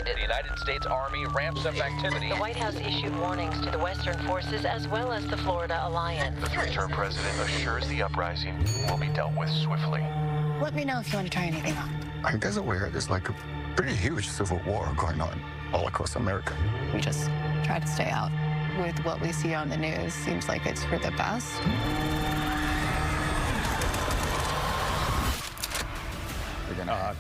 The United States Army ramps up activity. The White House issued warnings to the Western forces as well as the Florida Alliance. The three-term president assures the uprising will be dealt with swiftly. Let me know if you want to try anything on. I'm guess aware there's like a pretty huge civil war going on all across America. We just try to stay out. With what we see on the news, seems like it's for the best.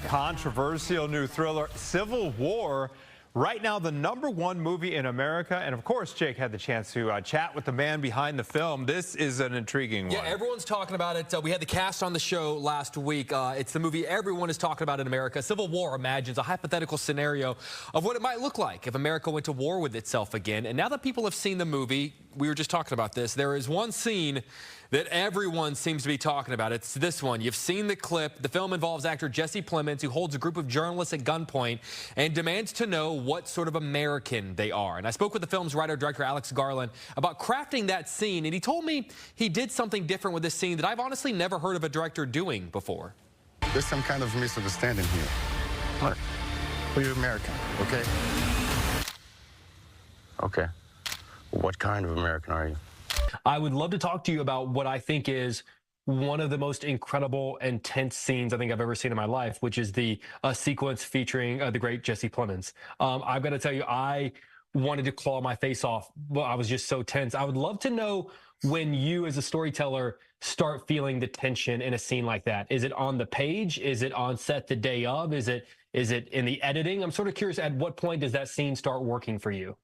Controversial new thriller, Civil War. Right now, the #1 movie in America. And of course, Jake had the chance to chat with the man behind the film. This is an intriguing one. Yeah, everyone's talking about it. We had the cast on the show last week. It's the movie everyone is talking about in America. Civil War imagines a hypothetical scenario of what it might look like if America went to war with itself again. And now that people have seen the movie, we were just talking about this, there is one scene that everyone seems to be talking about. It's this one. You've seen the clip. The film involves actor Jesse Plemons, who holds a group of journalists at gunpoint and demands to know what sort of American they are. And I spoke with the film's writer-director Alex Garland about crafting that scene, and he told me he did something different with this scene that I've honestly never heard of a director doing before. There's some kind of misunderstanding here. Look, we're American, okay? Okay. What kind of American are you? I would love to talk to you about what I think is one of the most incredible and tense scenes I think I've ever seen in my life, which is the sequence featuring the great Jesse Plemons. I've got to tell you, I wanted to claw my face off. Well, I was just so tense. I would love to know when you as a storyteller start feeling the tension in a scene like that. Is it on the page? Is it on set the day of? Is it in the editing? I'm sort of curious, at what point does that scene start working for you?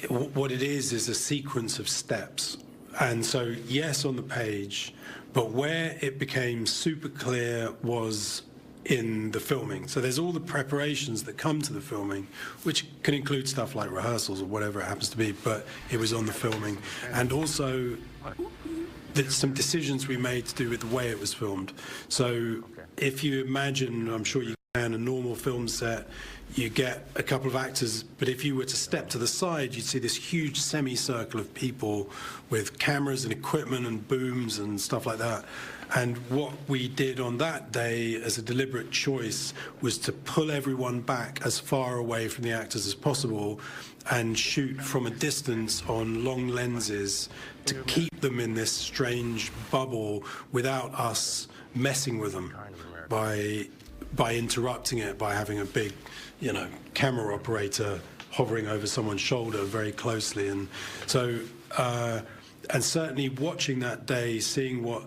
What it is a sequence of steps. And so, yes, on the page, but where it became super clear was in the filming. So there's all the preparations that come to the filming, which can include stuff like rehearsals or whatever it happens to be, but it was on the filming. And also, there's some decisions we made to do with the way it was filmed. So if you imagine, I'm sure you can, a normal film set, you get a couple of actors, but if you were to step to the side, you'd see this huge semicircle of people with cameras and equipment and booms and stuff like that. And what we did on that day as a deliberate choice was to pull everyone back as far away from the actors as possible and shoot from a distance on long lenses to keep them in this strange bubble without us messing with them by interrupting it, by having a big, camera operator hovering over someone's shoulder very closely. And so, and certainly watching that day, seeing what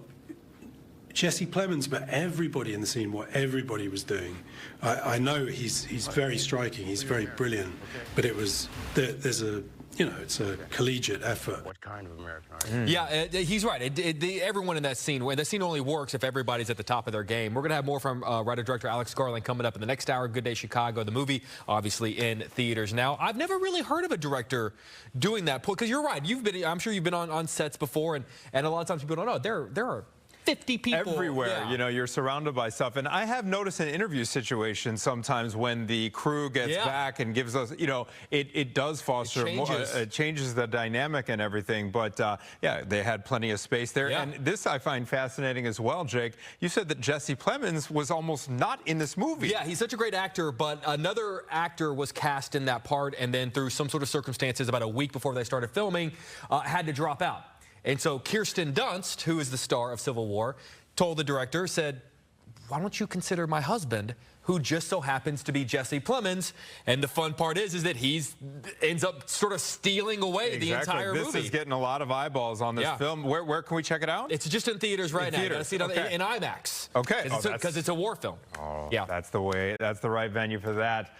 Jesse Plemons, but everybody in the scene, what everybody was doing. I know he's very striking, he's very brilliant, but it was, there's a, it's a collegiate effort. What kind of American are you? Yeah, he's right. Everyone in that scene only works if everybody's at the top of their game. We're going to have more from writer-director Alex Garland coming up in the next hour. Good Day Chicago, the movie, obviously in theaters now. I've never really heard of a director doing that, because you're right. I'm sure you've been on sets before, and a lot of times people don't know. There are 50 people everywhere. Yeah. You're surrounded by stuff. And I have noticed in interview situations sometimes when the crew gets back and gives us, it does foster it changes the dynamic and everything. But yeah, they had plenty of space there. Yeah. And this I find fascinating as well, Jake. You said that Jesse Plemons was almost not in this movie. Yeah, he's such a great actor, but another actor was cast in that part, and then through some sort of circumstances about a week before they started filming, had to drop out. And so Kirsten Dunst, who is the star of Civil War, told the director, said, why don't you consider my husband, who just so happens to be Jesse Plemons? And the fun part is that he ends up sort of stealing away the entire movie. This is getting a lot of eyeballs on this film. Where can we check it out? It's just in theaters right now. You got to see it in IMAX. Okay. Because it's a war film. Oh, yeah. That's the right venue for that.